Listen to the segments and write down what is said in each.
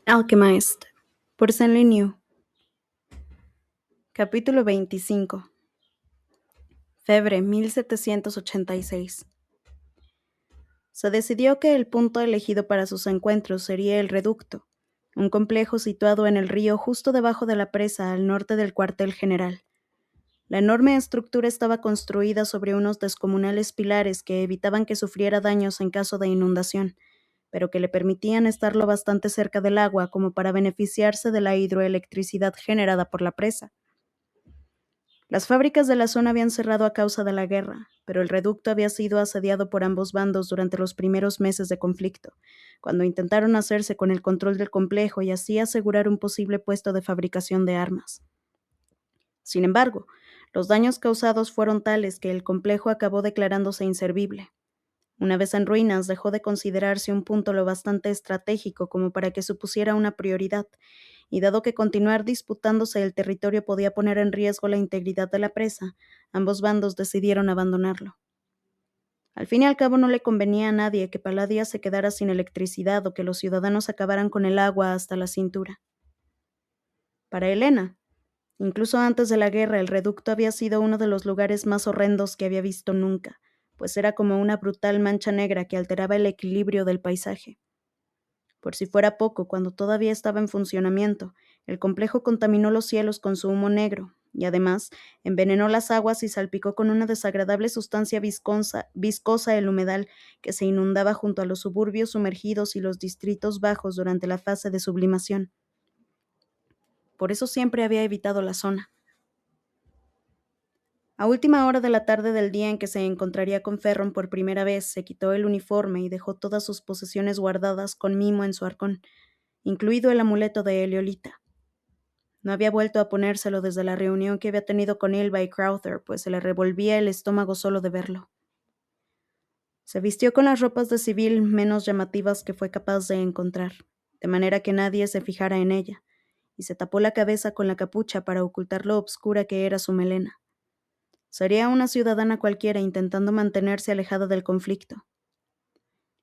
Alchemist, por Stanley New. Capítulo 25. Febre 1786. Se decidió que el punto elegido para sus encuentros sería el Reducto, un complejo situado en el río justo debajo de la presa al norte del cuartel general. La enorme estructura estaba construida sobre unos descomunales pilares que evitaban que sufriera daños en caso de inundación, pero que le permitían estar lo bastante cerca del agua como para beneficiarse de la hidroelectricidad generada por la presa. Las fábricas de la zona habían cerrado a causa de la guerra, pero el reducto había sido asediado por ambos bandos durante los primeros meses de conflicto, cuando intentaron hacerse con el control del complejo y así asegurar un posible puesto de fabricación de armas. Sin embargo, los daños causados fueron tales que el complejo acabó declarándose inservible. Una vez en ruinas, dejó de considerarse un punto lo bastante estratégico como para que supusiera una prioridad, y dado que continuar disputándose el territorio podía poner en riesgo la integridad de la presa, ambos bandos decidieron abandonarlo. Al fin y al cabo no le convenía a nadie que Palladia se quedara sin electricidad o que los ciudadanos acabaran con el agua hasta la cintura. Para Helena, incluso antes de la guerra, el reducto había sido uno de los lugares más horrendos que había visto nunca, pues era como una brutal mancha negra que alteraba el equilibrio del paisaje. Por si fuera poco, cuando todavía estaba en funcionamiento, el complejo contaminó los cielos con su humo negro, y además envenenó las aguas y salpicó con una desagradable sustancia viscosa el humedal que se inundaba junto a los suburbios sumergidos y los distritos bajos durante la fase de sublimación. Por eso siempre había evitado la zona. A última hora de la tarde del día en que se encontraría con Ferron por primera vez, se quitó el uniforme y dejó todas sus posesiones guardadas con mimo en su arcón, incluido el amuleto de Heliolita. No había vuelto a ponérselo desde la reunión que había tenido con Ylva y Crowther, pues se le revolvía el estómago solo de verlo. Se vistió con las ropas de civil menos llamativas que fue capaz de encontrar, de manera que nadie se fijara en ella, y se tapó la cabeza con la capucha para ocultar lo obscura que era su melena. Sería una ciudadana cualquiera intentando mantenerse alejada del conflicto.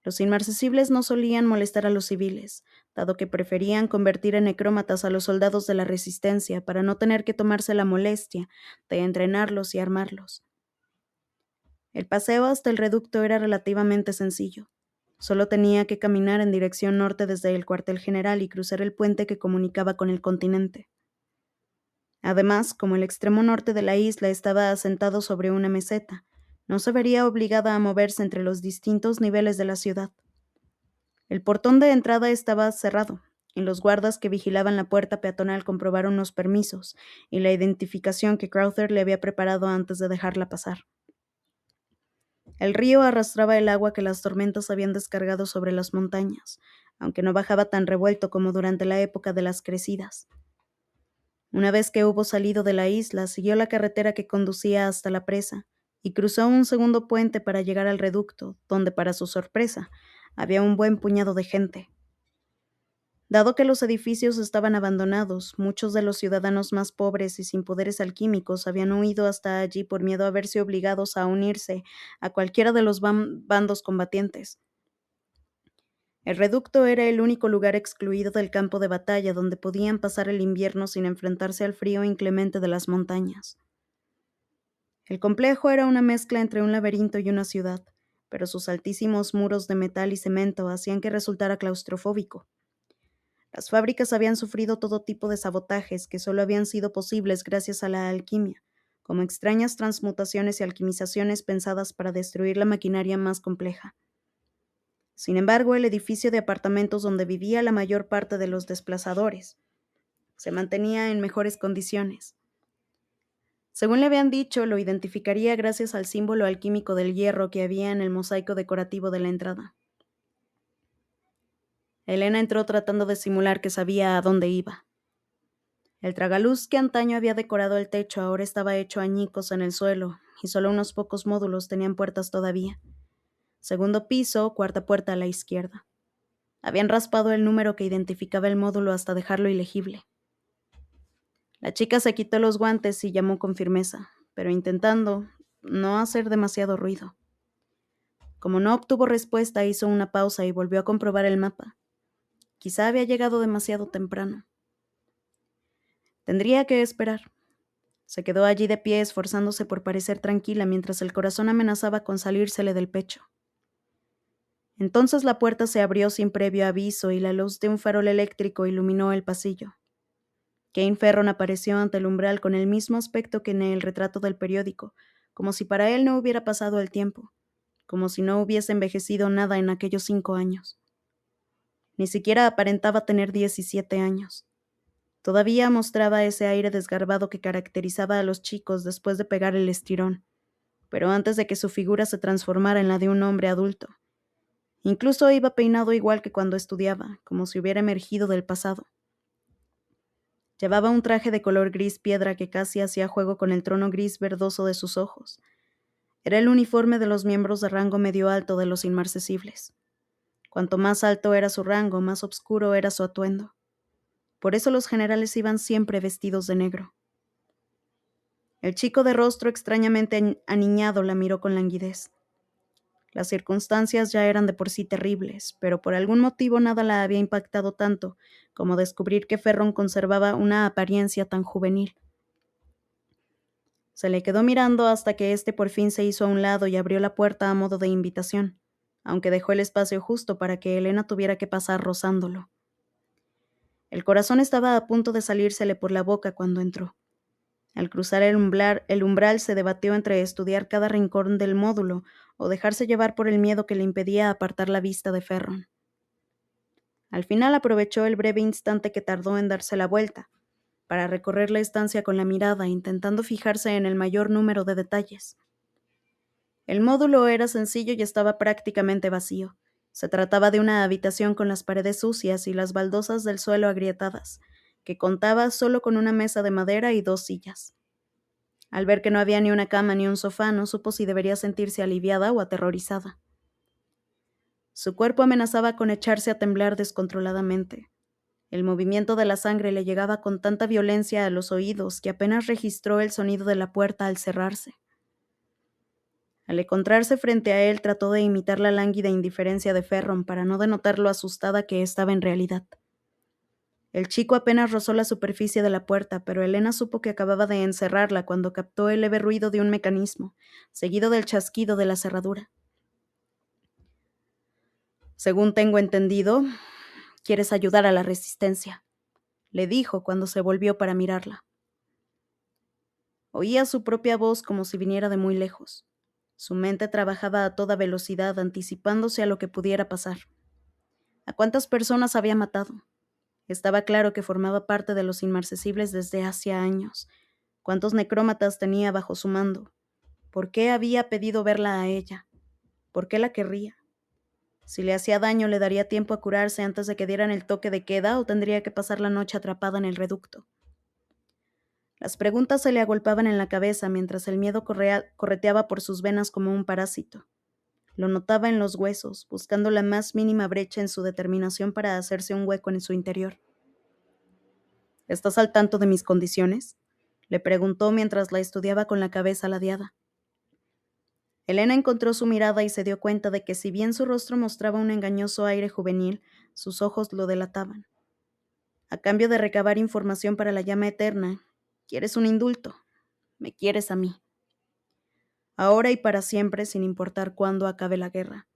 Los inmarcesibles no solían molestar a los civiles, dado que preferían convertir en necrómatas a los soldados de la resistencia para no tener que tomarse la molestia de entrenarlos y armarlos. El paseo hasta el reducto era relativamente sencillo. Solo tenía que caminar en dirección norte desde el cuartel general y cruzar el puente que comunicaba con el continente. Además, como el extremo norte de la isla estaba asentado sobre una meseta, no se vería obligada a moverse entre los distintos niveles de la ciudad. El portón de entrada estaba cerrado, y los guardas que vigilaban la puerta peatonal comprobaron los permisos y la identificación que Crowther le había preparado antes de dejarla pasar. El río arrastraba el agua que las tormentas habían descargado sobre las montañas, aunque no bajaba tan revuelto como durante la época de las crecidas. Una vez que hubo salido de la isla, siguió la carretera que conducía hasta la presa y cruzó un segundo puente para llegar al reducto, donde, para su sorpresa, había un buen puñado de gente. Dado que los edificios estaban abandonados, muchos de los ciudadanos más pobres y sin poderes alquímicos habían huido hasta allí por miedo a verse obligados a unirse a cualquiera de los bandos combatientes. El reducto era el único lugar excluido del campo de batalla donde podían pasar el invierno sin enfrentarse al frío inclemente de las montañas. El complejo era una mezcla entre un laberinto y una ciudad, pero sus altísimos muros de metal y cemento hacían que resultara claustrofóbico. Las fábricas habían sufrido todo tipo de sabotajes que solo habían sido posibles gracias a la alquimia, como extrañas transmutaciones y alquimizaciones pensadas para destruir la maquinaria más compleja. Sin embargo, el edificio de apartamentos donde vivía la mayor parte de los desplazadores se mantenía en mejores condiciones. Según le habían dicho, lo identificaría gracias al símbolo alquímico del hierro que había en el mosaico decorativo de la entrada. Helena entró tratando de simular que sabía a dónde iba. El tragaluz que antaño había decorado el techo ahora estaba hecho añicos en el suelo, y solo unos pocos módulos tenían puertas todavía. Segundo piso, cuarta puerta a la izquierda. Habían raspado el número que identificaba el módulo hasta dejarlo ilegible. La chica se quitó los guantes y llamó con firmeza, pero intentando no hacer demasiado ruido. Como no obtuvo respuesta, hizo una pausa y volvió a comprobar el mapa. Quizá había llegado demasiado temprano. Tendría que esperar. Se quedó allí de pie, esforzándose por parecer tranquila mientras el corazón amenazaba con salírsele del pecho. Entonces la puerta se abrió sin previo aviso y la luz de un farol eléctrico iluminó el pasillo. Kane Ferron apareció ante el umbral con el mismo aspecto que en el retrato del periódico, como si para él no hubiera pasado el tiempo, como si no hubiese envejecido nada en aquellos 5 años. Ni siquiera aparentaba tener 17 años. Todavía mostraba ese aire desgarbado que caracterizaba a los chicos después de pegar el estirón, pero antes de que su figura se transformara en la de un hombre adulto. Incluso iba peinado igual que cuando estudiaba, como si hubiera emergido del pasado. Llevaba un traje de color gris piedra que casi hacía juego con el trono gris verdoso de sus ojos. Era el uniforme de los miembros de rango medio alto de los inmarcesibles. Cuanto más alto era su rango, más oscuro era su atuendo. Por eso los generales iban siempre vestidos de negro. El chico de rostro extrañamente aniñado la miró con languidez. Las circunstancias ya eran de por sí terribles, pero por algún motivo nada la había impactado tanto como descubrir que Ferron conservaba una apariencia tan juvenil. Se le quedó mirando hasta que éste por fin se hizo a un lado y abrió la puerta a modo de invitación, aunque dejó el espacio justo para que Elena tuviera que pasar rozándolo. El corazón estaba a punto de salírsele por la boca cuando entró. Al cruzar el umbral se debatió entre estudiar cada rincón del módulo o dejarse llevar por el miedo que le impedía apartar la vista de Ferron. Al final aprovechó el breve instante que tardó en darse la vuelta, para recorrer la estancia con la mirada, intentando fijarse en el mayor número de detalles. El módulo era sencillo y estaba prácticamente vacío. Se trataba de una habitación con las paredes sucias y las baldosas del suelo agrietadas, que contaba solo con una mesa de madera y 2 sillas. Al ver que no había ni una cama ni un sofá, no supo si debería sentirse aliviada o aterrorizada. Su cuerpo amenazaba con echarse a temblar descontroladamente. El movimiento de la sangre le llegaba con tanta violencia a los oídos que apenas registró el sonido de la puerta al cerrarse. Al encontrarse frente a él, trató de imitar la lánguida indiferencia de Ferron para no denotar lo asustada que estaba en realidad. El chico apenas rozó la superficie de la puerta, pero Elena supo que acababa de encerrarla cuando captó el leve ruido de un mecanismo, seguido del chasquido de la cerradura. Según tengo entendido, quieres ayudar a la resistencia, le dijo cuando se volvió para mirarla. Oía su propia voz como si viniera de muy lejos. Su mente trabajaba a toda velocidad, anticipándose a lo que pudiera pasar. ¿A cuántas personas había matado? Estaba claro que formaba parte de los inmarcesibles desde hacía años. ¿Cuántos necrómatas tenía bajo su mando? ¿Por qué había pedido verla a ella? ¿Por qué la querría? Si le hacía daño, ¿le daría tiempo a curarse antes de que dieran el toque de queda o tendría que pasar la noche atrapada en el reducto? Las preguntas se le agolpaban en la cabeza mientras el miedo correteaba por sus venas como un parásito. Lo notaba en los huesos, buscando la más mínima brecha en su determinación para hacerse un hueco en su interior. ¿Estás al tanto de mis condiciones?, le preguntó mientras la estudiaba con la cabeza ladeada. Elena encontró su mirada y se dio cuenta de que si bien su rostro mostraba un engañoso aire juvenil, sus ojos lo delataban. A cambio de recabar información para la llama eterna, quieres un indulto, me quieres a mí. Ahora y para siempre, sin importar cuándo acabe la guerra,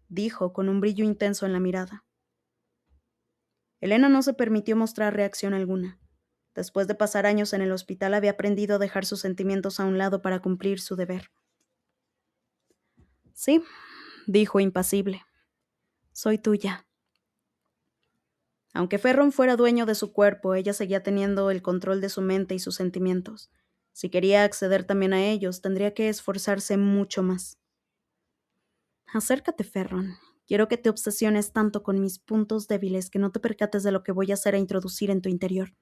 dijo con un brillo intenso en la mirada. Elena no se permitió mostrar reacción alguna. Después de pasar años en el hospital, había aprendido a dejar sus sentimientos a un lado para cumplir su deber. Sí, dijo impasible. Soy tuya. Aunque Ferron fuera dueño de su cuerpo, ella seguía teniendo el control de su mente y sus sentimientos. Si quería acceder también a ellos, tendría que esforzarse mucho más. Acércate, Ferron. Quiero que te obsesiones tanto con mis puntos débiles que no te percates de lo que voy a hacer e introducir en tu interior.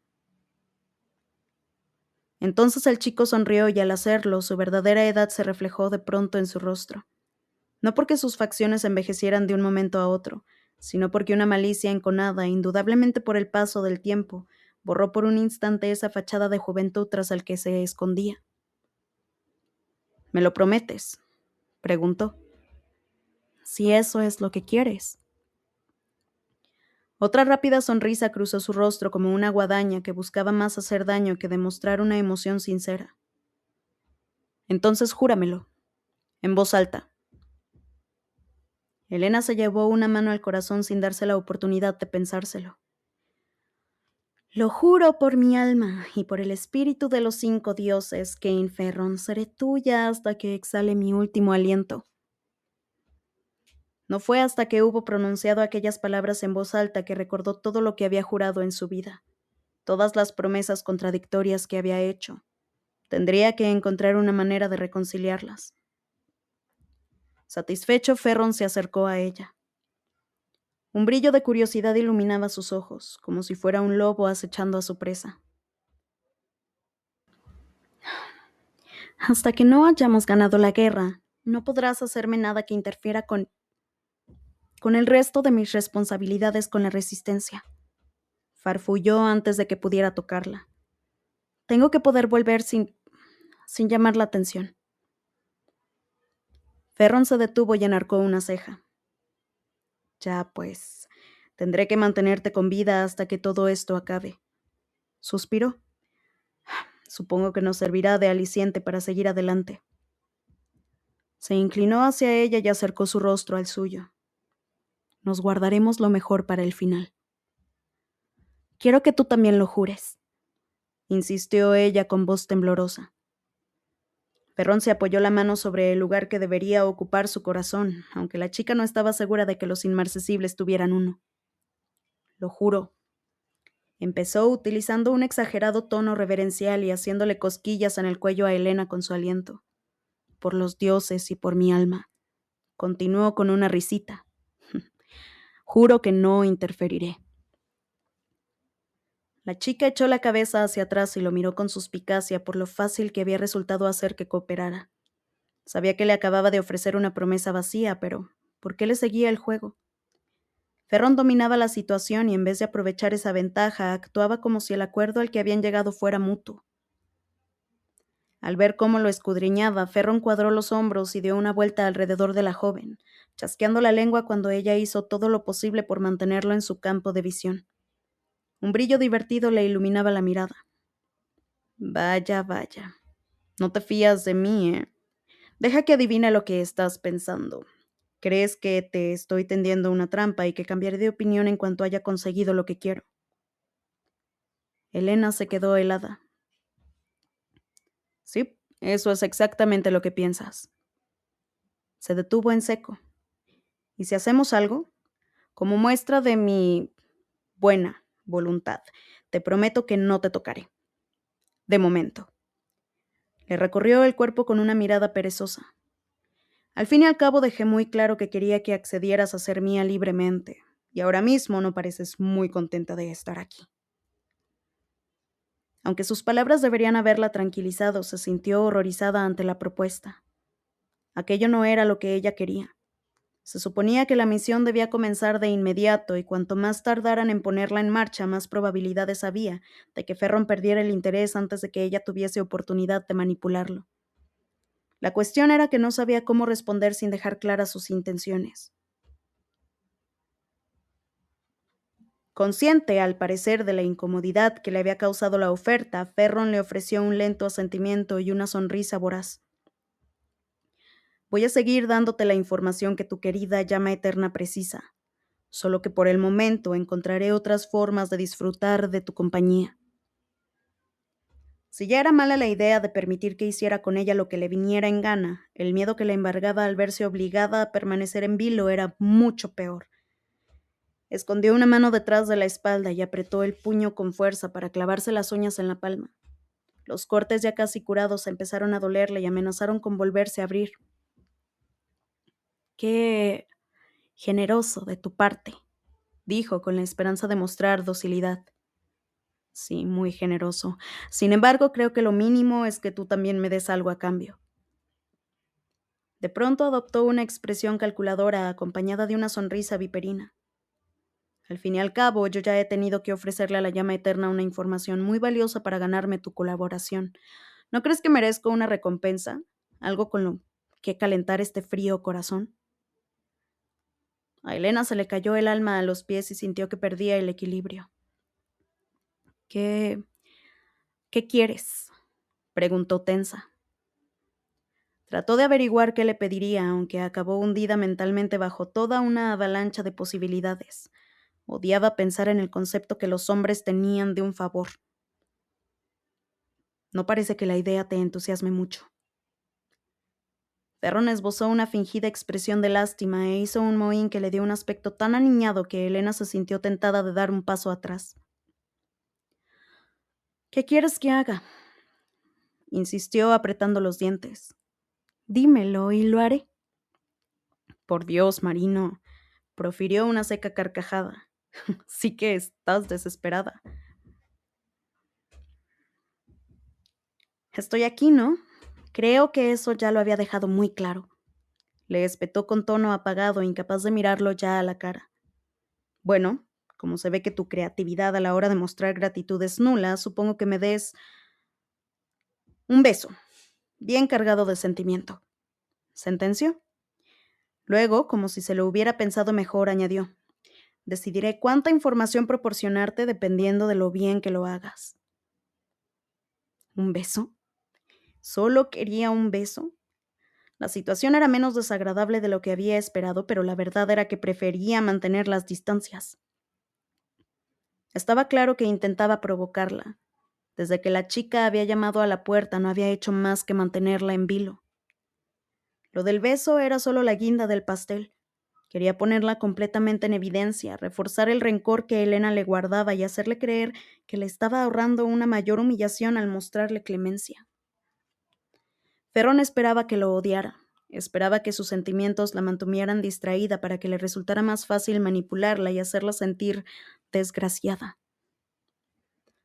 Entonces el chico sonrió y al hacerlo, su verdadera edad se reflejó de pronto en su rostro. No porque sus facciones envejecieran de un momento a otro, sino porque una malicia enconada, indudablemente por el paso del tiempo, borró por un instante esa fachada de juventud tras el que se escondía. ¿Me lo prometes?, preguntó. Si eso es lo que quieres. Otra rápida sonrisa cruzó su rostro como una guadaña que buscaba más hacer daño que demostrar una emoción sincera. Entonces júramelo, en voz alta. Elena se llevó una mano al corazón sin darse la oportunidad de pensárselo. Lo juro por mi alma y por el espíritu de los 5 dioses que Ferron seré tuya hasta que exhale mi último aliento. No fue hasta que hubo pronunciado aquellas palabras en voz alta que recordó todo lo que había jurado en su vida, todas las promesas contradictorias que había hecho. Tendría que encontrar una manera de reconciliarlas. Satisfecho, Ferron se acercó a ella. Un brillo de curiosidad iluminaba sus ojos, como si fuera un lobo acechando a su presa. Hasta que no hayamos ganado la guerra, no podrás hacerme nada que interfiera con el resto de mis responsabilidades con la resistencia. Farfulló antes de que pudiera tocarla. Tengo que poder volver sin llamar la atención. Ferron se detuvo y enarcó una ceja. Ya pues, tendré que mantenerte con vida hasta que todo esto acabe. Suspiró. Supongo que nos servirá de aliciente para seguir adelante. Se inclinó hacia ella y acercó su rostro al suyo. Nos guardaremos lo mejor para el final. Quiero que tú también lo jures, insistió ella con voz temblorosa. Ferron se apoyó la mano sobre el lugar que debería ocupar su corazón, aunque la chica no estaba segura de que los inmarcesibles tuvieran uno. Lo juro. Empezó utilizando un exagerado tono reverencial y haciéndole cosquillas en el cuello a Elena con su aliento. Por los dioses y por mi alma. Continuó con una risita. Juro que no interferiré. La chica echó la cabeza hacia atrás y lo miró con suspicacia por lo fácil que había resultado hacer que cooperara. Sabía que le acababa de ofrecer una promesa vacía, pero ¿por qué le seguía el juego? Ferron dominaba la situación y en vez de aprovechar esa ventaja, actuaba como si el acuerdo al que habían llegado fuera mutuo. Al ver cómo lo escudriñaba, Ferron cuadró los hombros y dio una vuelta alrededor de la joven, chasqueando la lengua cuando ella hizo todo lo posible por mantenerlo en su campo de visión. Un brillo divertido le iluminaba la mirada. Vaya, vaya. No te fías de mí, ¿eh? Deja que adivine lo que estás pensando. ¿Crees que te estoy tendiendo una trampa y que cambiaré de opinión en cuanto haya conseguido lo que quiero? Elena se quedó helada. Sí, eso es exactamente lo que piensas. Se detuvo en seco. ¿Y si hacemos algo? Como muestra de mi buena voluntad, te prometo que no te tocaré. De momento. Le recorrió el cuerpo con una mirada perezosa. Al fin y al cabo dejé muy claro que quería que accedieras a ser mía libremente, y ahora mismo no pareces muy contenta de estar aquí. Aunque sus palabras deberían haberla tranquilizado, se sintió horrorizada ante la propuesta. Aquello no era lo que ella quería. Se suponía que la misión debía comenzar de inmediato y cuanto más tardaran en ponerla en marcha, más probabilidades había de que Ferron perdiera el interés antes de que ella tuviese oportunidad de manipularlo. La cuestión era que no sabía cómo responder sin dejar claras sus intenciones. Consciente, al parecer, de la incomodidad que le había causado la oferta, Ferron le ofreció un lento asentimiento y una sonrisa voraz. Voy a seguir dándote la información que tu querida llama eterna precisa, solo que por el momento encontraré otras formas de disfrutar de tu compañía. Si ya era mala la idea de permitir que hiciera con ella lo que le viniera en gana, el miedo que la embargaba al verse obligada a permanecer en vilo era mucho peor. Escondió una mano detrás de la espalda y apretó el puño con fuerza para clavarse las uñas en la palma. Los cortes ya casi curados empezaron a dolerle y amenazaron con volverse a abrir. Qué generoso de tu parte, dijo con la esperanza de mostrar docilidad. Sí, muy generoso. Sin embargo, creo que lo mínimo es que tú también me des algo a cambio. De pronto adoptó una expresión calculadora acompañada de una sonrisa viperina. Al fin y al cabo, yo ya he tenido que ofrecerle a la llama eterna una información muy valiosa para ganarme tu colaboración. ¿No crees que merezco una recompensa? ¿Algo con lo que calentar este frío corazón? A Elena se le cayó el alma a los pies y sintió que perdía el equilibrio. ¿Qué... ¿Qué quieres? Preguntó tensa. Trató de averiguar qué le pediría, aunque acabó hundida mentalmente bajo toda una avalancha de posibilidades. Odiaba pensar en el concepto que los hombres tenían de un favor. No parece que la idea te entusiasme mucho. Ferron esbozó una fingida expresión de lástima e hizo un mohín que le dio un aspecto tan aniñado que Elena se sintió tentada de dar un paso atrás. ¿Qué quieres que haga? Insistió apretando los dientes. Dímelo y lo haré. Por Dios, Marino, profirió una seca carcajada. Sí que estás desesperada. Estoy aquí, ¿no? Creo que eso ya lo había dejado muy claro. Le espetó con tono apagado, incapaz de mirarlo ya a la cara. Bueno, como se ve que tu creatividad a la hora de mostrar gratitud es nula, supongo que me des un beso, bien cargado de sentimiento. ¿Sentenció? Luego, como si se lo hubiera pensado mejor, añadió. Decidiré cuánta información proporcionarte dependiendo de lo bien que lo hagas. ¿Un beso? ¿Solo quería un beso? La situación era menos desagradable de lo que había esperado, pero la verdad era que prefería mantener las distancias. Estaba claro que intentaba provocarla. Desde que la chica había llamado a la puerta no había hecho más que mantenerla en vilo. Lo del beso era solo la guinda del pastel. Quería ponerla completamente en evidencia, reforzar el rencor que Elena le guardaba y hacerle creer que le estaba ahorrando una mayor humillación al mostrarle clemencia. Ferrón esperaba que lo odiara, esperaba que sus sentimientos la mantuvieran distraída para que le resultara más fácil manipularla y hacerla sentir desgraciada.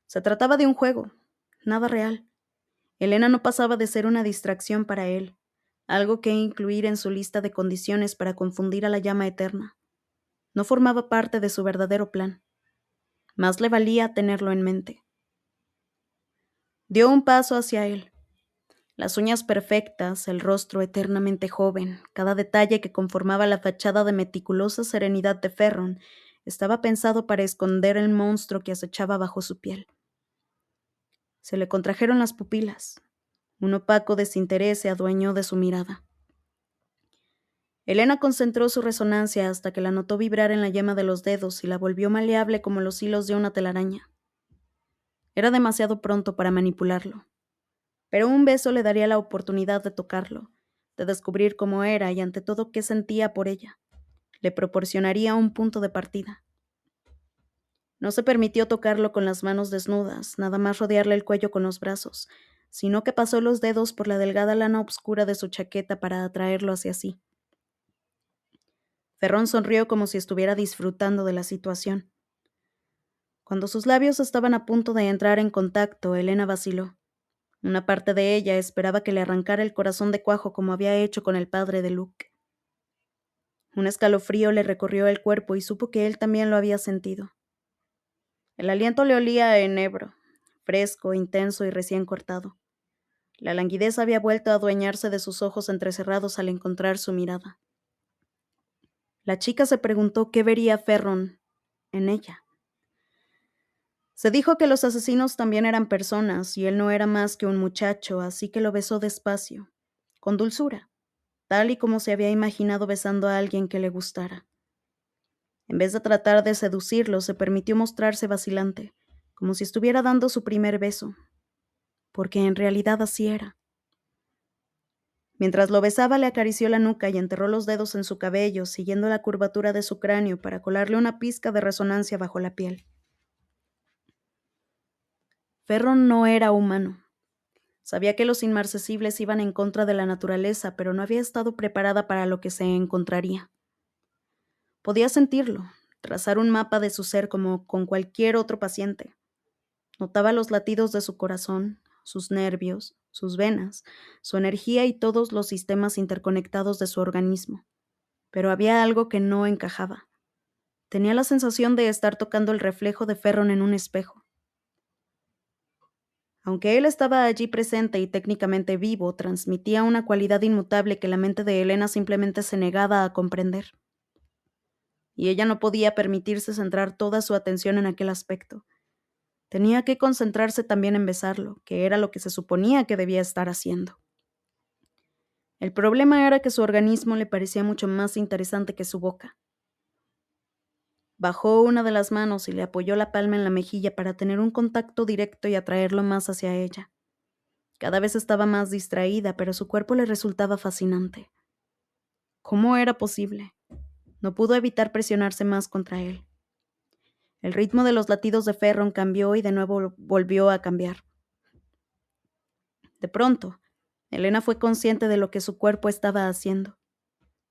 Se trataba de un juego, nada real. Elena no pasaba de ser una distracción para él, algo que incluir en su lista de condiciones para confundir a la llama eterna. No formaba parte de su verdadero plan. Más le valía tenerlo en mente. Dio un paso hacia él. Las uñas perfectas, el rostro eternamente joven, cada detalle que conformaba la fachada de meticulosa serenidad de Ferron, estaba pensado para esconder el monstruo que acechaba bajo su piel. Se le contrajeron las pupilas. Un opaco desinterés se adueñó de su mirada. Elena concentró su resonancia hasta que la notó vibrar en la yema de los dedos y la volvió maleable como los hilos de una telaraña. Era demasiado pronto para manipularlo, pero un beso le daría la oportunidad de tocarlo, de descubrir cómo era y ante todo qué sentía por ella. Le proporcionaría un punto de partida. No se permitió tocarlo con las manos desnudas, nada más rodearle el cuello con los brazos, sino que pasó los dedos por la delgada lana oscura de su chaqueta para atraerlo hacia sí. Ferrón sonrió como si estuviera disfrutando de la situación. Cuando sus labios estaban a punto de entrar en contacto, Elena vaciló. Una parte de ella esperaba que le arrancara el corazón de cuajo como había hecho con el padre de Luke. Un escalofrío le recorrió el cuerpo y supo que él también lo había sentido. El aliento le olía a enebro, fresco, intenso y recién cortado. La languidez había vuelto a adueñarse de sus ojos entrecerrados al encontrar su mirada. La chica se preguntó qué vería Ferron en ella. Se dijo que los asesinos también eran personas y él no era más que un muchacho, así que lo besó despacio, con dulzura, tal y como se había imaginado besando a alguien que le gustara. En vez de tratar de seducirlo, se permitió mostrarse vacilante, como si estuviera dando su primer beso, porque en realidad así era. Mientras lo besaba, le acarició la nuca y enterró los dedos en su cabello, siguiendo la curvatura de su cráneo para colarle una pizca de resonancia bajo la piel. Ferron no era humano. Sabía que los inmarcesibles iban en contra de la naturaleza, pero no había estado preparada para lo que se encontraría. Podía sentirlo, trazar un mapa de su ser como con cualquier otro paciente. Notaba los latidos de su corazón, sus nervios, sus venas, su energía y todos los sistemas interconectados de su organismo. Pero había algo que no encajaba. Tenía la sensación de estar tocando el reflejo de Ferron en un espejo. Aunque él estaba allí presente y técnicamente vivo, transmitía una cualidad inmutable que la mente de Elena simplemente se negaba a comprender. y ella no podía permitirse centrar toda su atención en aquel aspecto. Tenía que concentrarse también en besarlo, que era lo que se suponía que debía estar haciendo. El problema era que su organismo le parecía mucho más interesante que su boca. Bajó una de las manos y le apoyó la palma en la mejilla para tener un contacto directo y atraerlo más hacia ella. Cada vez estaba más distraída, pero su cuerpo le resultaba fascinante. ¿Cómo era posible? No pudo evitar presionarse más contra él. El ritmo de los latidos de Ferron cambió y de nuevo volvió a cambiar. De pronto, Elena fue consciente de lo que su cuerpo estaba haciendo.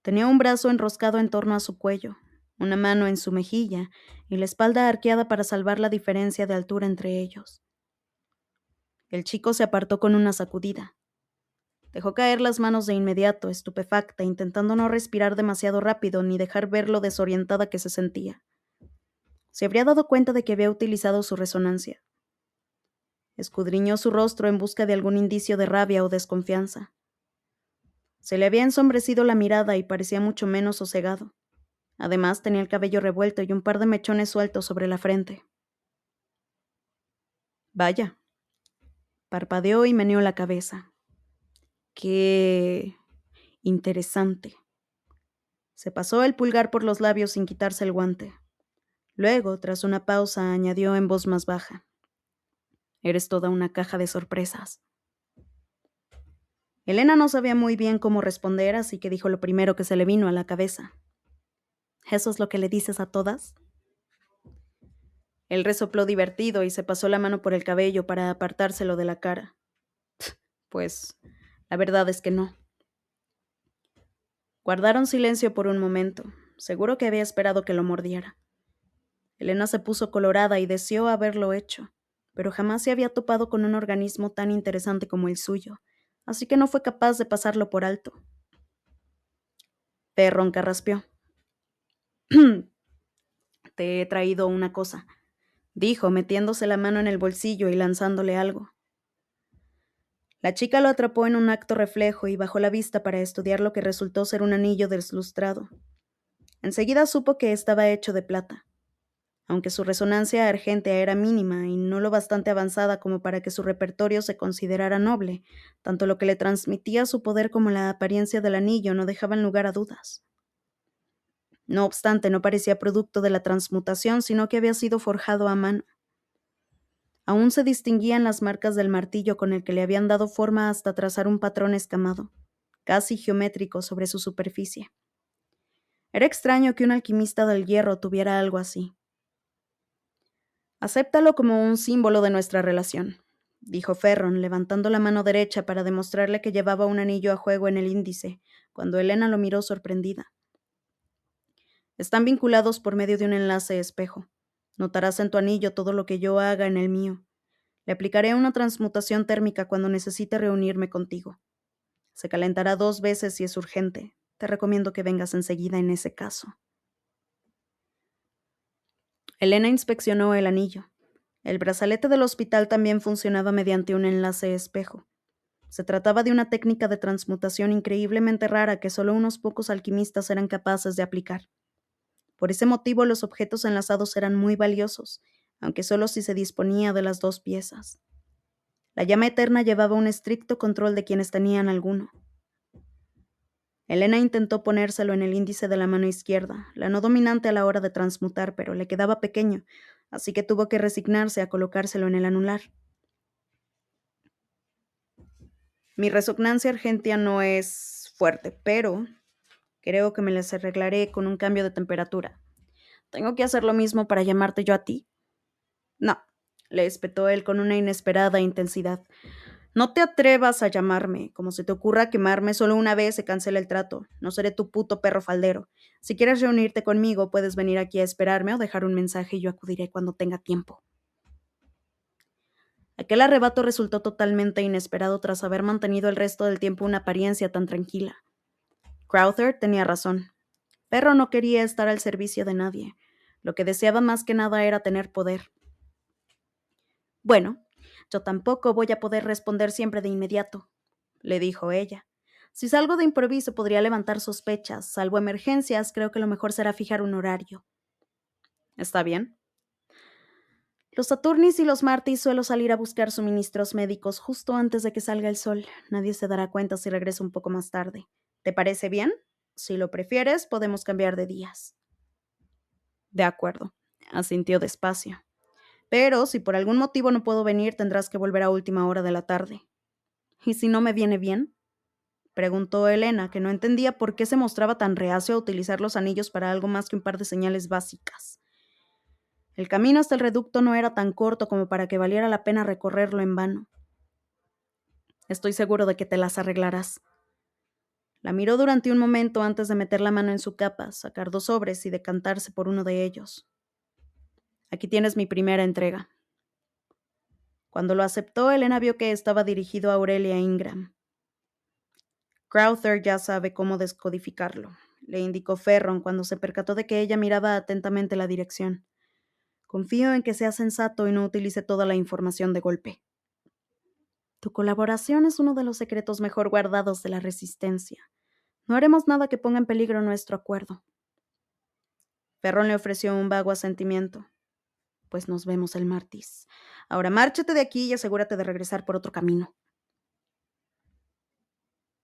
Tenía un brazo enroscado en torno a su cuello, una mano en su mejilla y la espalda arqueada para salvar la diferencia de altura entre ellos. El chico se apartó con una sacudida. Dejó caer las manos de inmediato, estupefacta, intentando no respirar demasiado rápido ni dejar ver lo desorientada que se sentía. Se habría dado cuenta de que había utilizado su resonancia. Escudriñó su rostro en busca de algún indicio de rabia o desconfianza. Se le había ensombrecido la mirada y parecía mucho menos sosegado. Además, tenía el cabello revuelto y un par de mechones sueltos sobre la frente. Vaya, parpadeó y meneó la cabeza. ¡Qué interesante! Se pasó el pulgar por los labios sin quitarse el guante. Luego, tras una pausa, añadió en voz más baja. Eres toda una caja de sorpresas. Elena no sabía muy bien cómo responder, así que dijo lo primero que se le vino a la cabeza. ¿Eso es lo que le dices a todas? Él resopló divertido y se pasó la mano por el cabello para apartárselo de la cara. Pues, la verdad es que no. Guardaron silencio por un momento. Seguro que había esperado que lo mordiera. Elena se puso colorada y deseó haberlo hecho, pero jamás se había topado con un organismo tan interesante como el suyo, así que no fue capaz de pasarlo por alto. Perron carraspeó. Te he traído una cosa, dijo, metiéndose la mano en el bolsillo y lanzándole algo. La chica lo atrapó en un acto reflejo y bajó la vista para estudiar lo que resultó ser un anillo deslustrado. Enseguida supo que estaba hecho de plata. Aunque su resonancia argéntea era mínima y no lo bastante avanzada como para que su repertorio se considerara noble, tanto lo que le transmitía su poder como la apariencia del anillo no dejaban lugar a dudas. No obstante, no parecía producto de la transmutación, sino que había sido forjado a mano. Aún se distinguían las marcas del martillo con el que le habían dado forma hasta trazar un patrón escamado, casi geométrico sobre su superficie. Era extraño que un alquimista del hierro tuviera algo así. Acéptalo como un símbolo de nuestra relación, dijo Ferron, levantando la mano derecha para demostrarle que llevaba un anillo a juego en el índice, cuando Elena lo miró sorprendida. Están vinculados por medio de un enlace espejo. Notarás en tu anillo todo lo que yo haga en el mío. Le aplicaré una transmutación térmica cuando necesite reunirme contigo. Se calentará 2 veces si es urgente. Te recomiendo que vengas enseguida en ese caso. Elena inspeccionó el anillo. El brazalete del hospital también funcionaba mediante un enlace espejo. Se trataba de una técnica de transmutación increíblemente rara que solo unos pocos alquimistas eran capaces de aplicar. Por ese motivo los objetos enlazados eran muy valiosos, aunque solo si se disponía de las 2 piezas. La llama eterna llevaba un estricto control de quienes tenían alguno. Elena intentó ponérselo en el índice de la mano izquierda, la no dominante a la hora de transmutar, pero le quedaba pequeño, así que tuvo que resignarse a colocárselo en el anular. Mi resonancia argentea no es fuerte, pero creo que me las arreglaré con un cambio de temperatura. ¿Tengo que hacer lo mismo para llamarte yo a ti? No, le espetó él con una inesperada intensidad. No te atrevas a llamarme. Como se te ocurra quemarme solo una vez, se cancela el trato. No seré tu puto perro faldero. Si quieres reunirte conmigo, puedes venir aquí a esperarme o dejar un mensaje y yo acudiré cuando tenga tiempo. Aquel arrebato resultó totalmente inesperado tras haber mantenido el resto del tiempo una apariencia tan tranquila. Crowther tenía razón. Perro no quería estar al servicio de nadie. Lo que deseaba más que nada era tener poder. Bueno, yo tampoco voy a poder responder siempre de inmediato, le dijo ella. Si salgo de improviso podría levantar sospechas. Salvo emergencias, creo que lo mejor será fijar un horario. ¿Está bien? Los Saturnis y los Martis suelo salir a buscar suministros médicos justo antes de que salga el sol. Nadie se dará cuenta si regreso un poco más tarde. ¿Te parece bien? Si lo prefieres, podemos cambiar de días. De acuerdo, asintió despacio. Pero si por algún motivo no puedo venir, tendrás que volver a última hora de la tarde. ¿Y si no me viene bien? Preguntó Elena, que no entendía por qué se mostraba tan reacio a utilizar los anillos para algo más que un par de señales básicas. El camino hasta el reducto no era tan corto como para que valiera la pena recorrerlo en vano. Estoy seguro de que te las arreglarás. La miró durante un momento antes de meter la mano en su capa, sacar 2 sobres y decantarse por uno de ellos. Aquí tienes mi primera entrega. Cuando lo aceptó, Elena vio que estaba dirigido a Aurelia Ingram. Crowther ya sabe cómo descodificarlo, le indicó Ferron cuando se percató de que ella miraba atentamente la dirección. Confío en que sea sensato y no utilice toda la información de golpe. Tu colaboración es uno de los secretos mejor guardados de la Resistencia. No haremos nada que ponga en peligro nuestro acuerdo. Ferron le ofreció un vago asentimiento. Pues nos vemos el martes. Ahora márchate de aquí y asegúrate de regresar por otro camino.